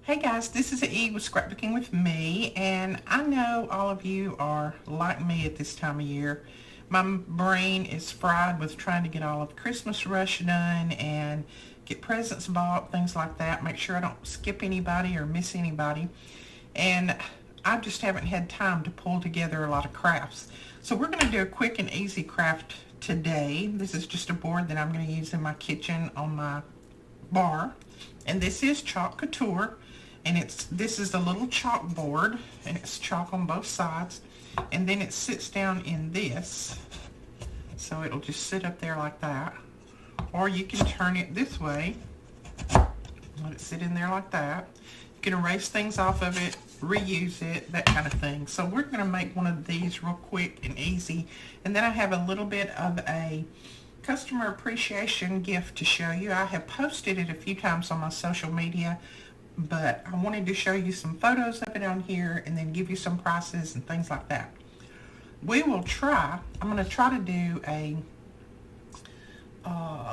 Hey guys, this is E with Scrapbooking with me, and I know all of you are like me at this time of year. My brain is fried with trying to get all of Christmas rush done and get presents bought, things like that, make sure I don't skip anybody or miss anybody. And I just haven't had time to pull together a lot of crafts. So we're going to do a quick and easy craft today. This is just a board that I'm going to use in my kitchen on my bar. And this is Chalk Couture. And this is a little chalkboard, and it's chalk on both sides, and then it sits down in this, so it'll just sit up there like that, or you can turn it this way, let it sit in there like that. You can erase things off of it, reuse it, that kind of thing. So we're going to make one of these real quick and easy, and then I have a little bit of a customer appreciation gift to show you. I have posted it a few times on my social media, but I wanted to show you some photos of it on here and then give you some prices and things like that. I'm going to try to do a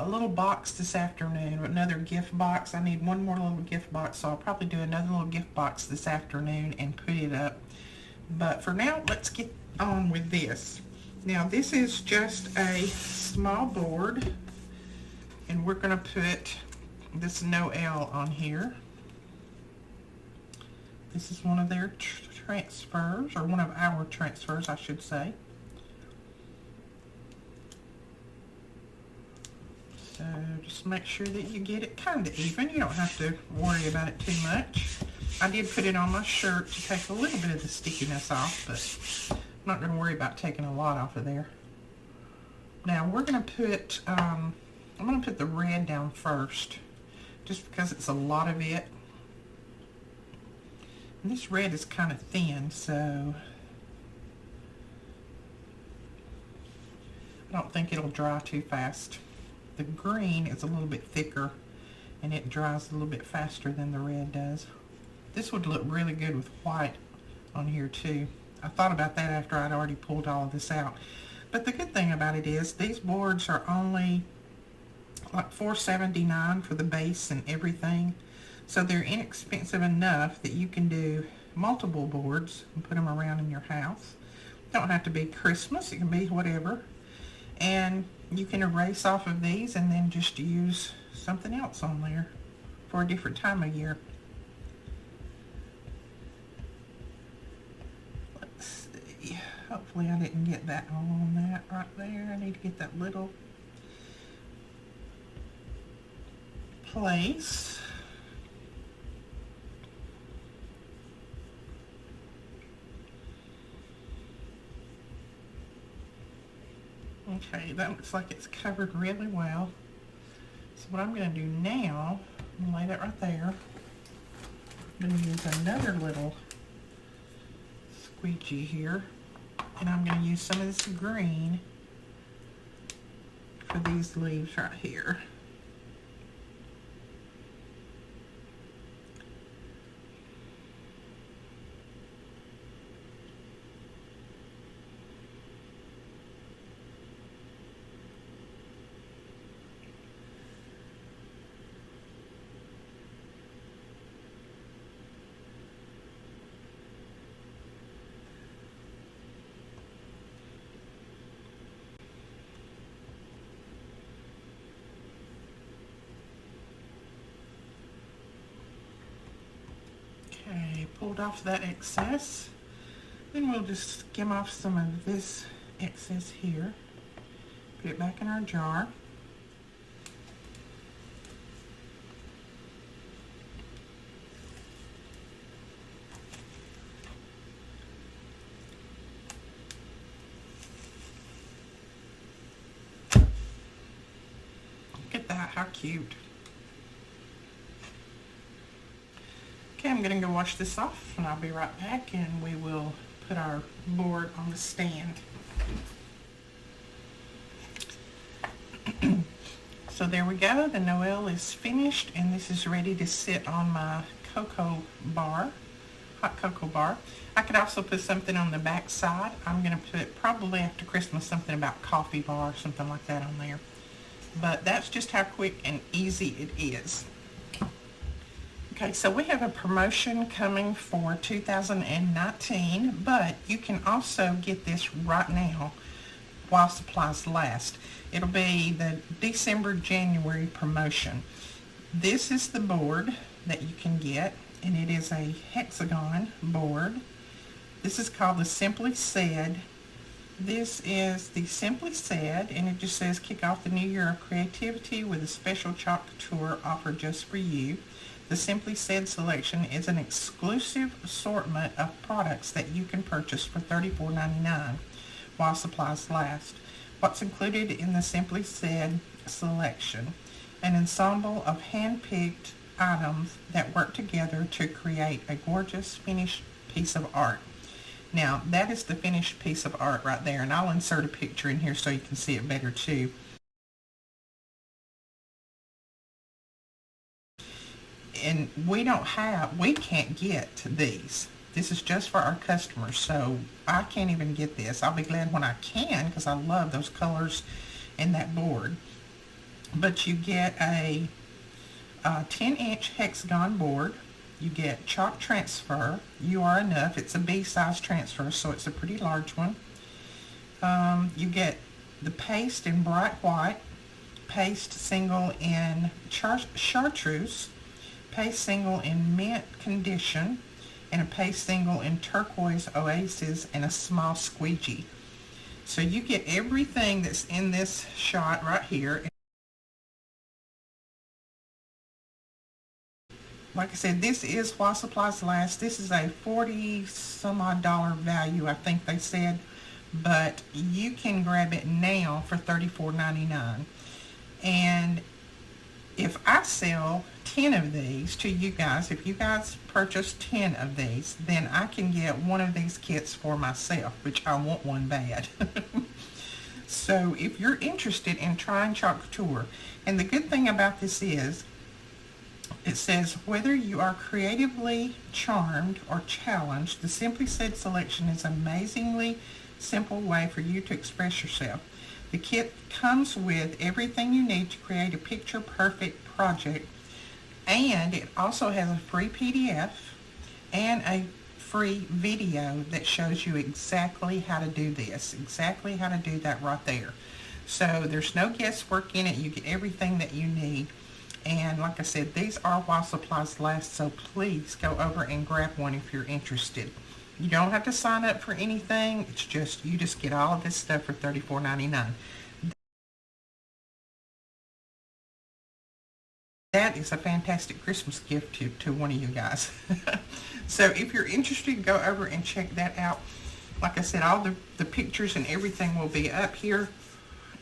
little box this afternoon, another gift box. I need one more little gift box, so I'll probably do another little gift box this afternoon and put it up. But for now, let's get on with this. Now, this is just a small board, and we're going to put this Noel on here. This is one of their transfers, or one of our transfers, I should say. So just make sure that you get it kind of even. You don't have to worry about it too much. I did put it on my shirt to take a little bit of the stickiness off, but I'm not going to worry about taking a lot off of there. Now we're going to put, I'm going to put the red down first, just because it's a lot of it. And this red is kind of thin, so I don't think it'll dry too fast. The green is a little bit thicker, and it dries a little bit faster than the red does. This would look really good with white on here too. I thought about that after I'd already pulled all of this out. But the good thing about it is these boards are only like $4.79 for the base and everything. So they're inexpensive enough that you can do multiple boards and put them around in your house. Don't have to be Christmas, it can be whatever. And you can erase off of these and then just use something else on there for a different time of year. Let's see, hopefully I didn't get that all on that right there. I need to get that little place. Okay, that looks like it's covered really well. So what I'm going to do now, I'm going to lay that right there. I'm going to use another little squeegee here, and I'm going to use some of this green for these leaves right here. Okay, pulled off that excess. Then we'll just skim off some of this excess here. Put it back in our jar. Look at that, how cute. Okay, I'm going to go wash this off, and I'll be right back, and we will put our board on the stand. So there we go, the Noel is finished, and this is ready to sit on my cocoa bar, hot cocoa bar. I could also put something on the back side. I'm going to put, probably after Christmas, something about coffee bar or something like that on there. But that's just how quick and easy it is. Okay, so we have a promotion coming for 2019, but you can also get this right now while supplies last. It'll be the December-January promotion. This is the board that you can get, and it is a hexagon board. This is called the Simply Said. This is the Simply Said, and it just says kick off the new year of creativity with a special chalk tour offer just for you. The Simply Said selection is an exclusive assortment of products that you can purchase for $34.99 while supplies last. What's included in the Simply Said selection? An ensemble of hand-picked items that work together to create a gorgeous finished piece of art. Now, that is the finished piece of art right there, and I'll insert a picture in here so you can see it better too. And we can't get these. This is just for our customers, so I can't even get this. I'll be glad when I can, because I love those colors in that board. But you get a 10-inch hexagon board. You get chalk transfer. You are enough. It's a B-size transfer, so it's a pretty large one. You get the paste in bright white, paste single in chartreuse, paste single in mint condition, and a paste single in turquoise oasis, and a small squeegee. So you get everything that's in this shot right here. Like I said, this is while supplies last. This is a $40 some odd value, I think they said, but you can grab it now for $34.99. And if I sell 10 of these to you guys, if you guys purchase 10 of these, then I can get one of these kits for myself, which I want one bad. So if you're interested in trying Chalk Tour, and the good thing about this is, it says, whether you are creatively charmed or challenged, the Simply Said selection is an amazingly simple way for you to express yourself. The kit comes with everything you need to create a picture-perfect project, and it also has a free PDF and a free video that shows you exactly how to do this, exactly how to do that right there. So there's no guesswork in it. You get everything that you need. And like I said, these are while supplies last, so please go over and grab one if you're interested. You don't have to sign up for anything. It's just, you just get all of this stuff for $34.99. That is a fantastic Christmas gift to one of you guys. So if you're interested, go over and check that out. Like I said, all the pictures and everything will be up here.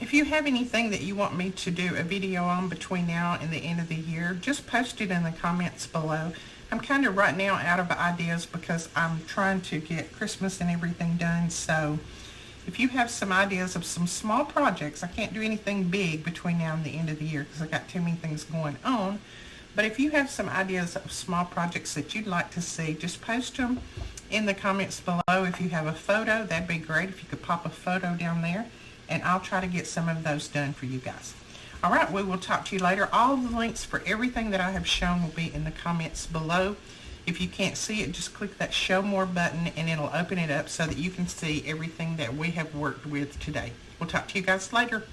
If you have anything that you want me to do a video on between now and the end of the year, just post it in the comments below. I'm kind of right now out of ideas because I'm trying to get Christmas and everything done. So if you have some ideas of some small projects, I can't do anything big between now and the end of the year because I got too many things going on. But if you have some ideas of small projects that you'd like to see, just post them in the comments below. If you have a photo, that'd be great if you could pop a photo down there, and I'll try to get some of those done for you guys. All right, we will talk to you later. All the links for everything that I have shown will be in the comments below. If you can't see it, just click that show more button and it'll open it up so that you can see everything that we have worked with today. We'll talk to you guys later.